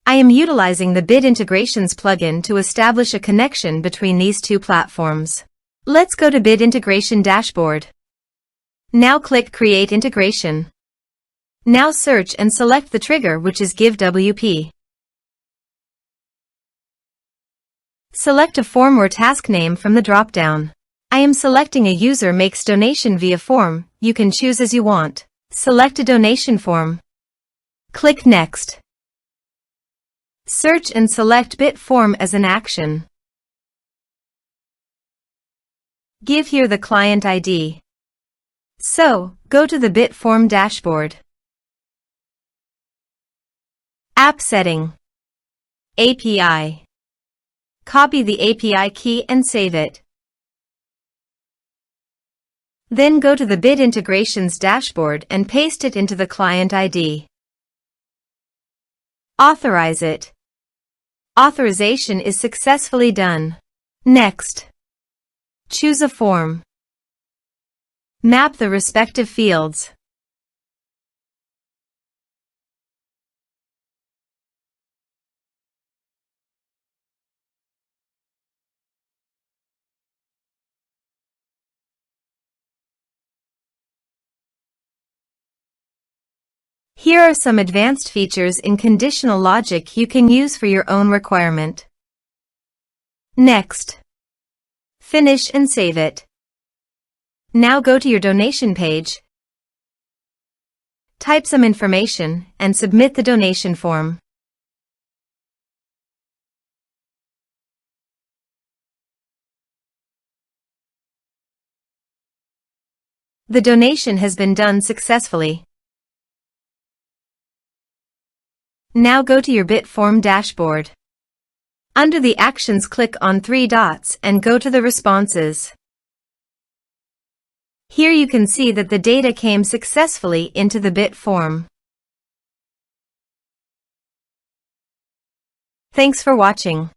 I am utilizing the Bit Integrations plugin to establish a connection between these two platforms. Let's go to Bit Integration Dashboard. Now click Create Integration. Now search and select the trigger, which is GiveWP. Select a form or task name from the drop-down. I am selecting a user makes donation via form. You can choose as you want. Select a donation form. Click Next. Search and select Bit Form as an action. Give here the client ID. So, go to the Bit Form dashboard. App Setting. API. Copy the API key and save it. Then go to the Bit Integrations dashboard and paste it into the client ID. Authorize it. Authorization is successfully done. Next. Choose a form. Map the respective fields. Here are some advanced features in conditional logic you can use for your own requirement. Next. Finish and save it. Now go to your donation page. Type some information and submit the donation form. The donation has been done successfully. Now go to your Bit Form dashboard. Under the actions, click on 3 dots and go to the responses. Here you can see that the data came successfully into the Bit Form. Thanks for watching.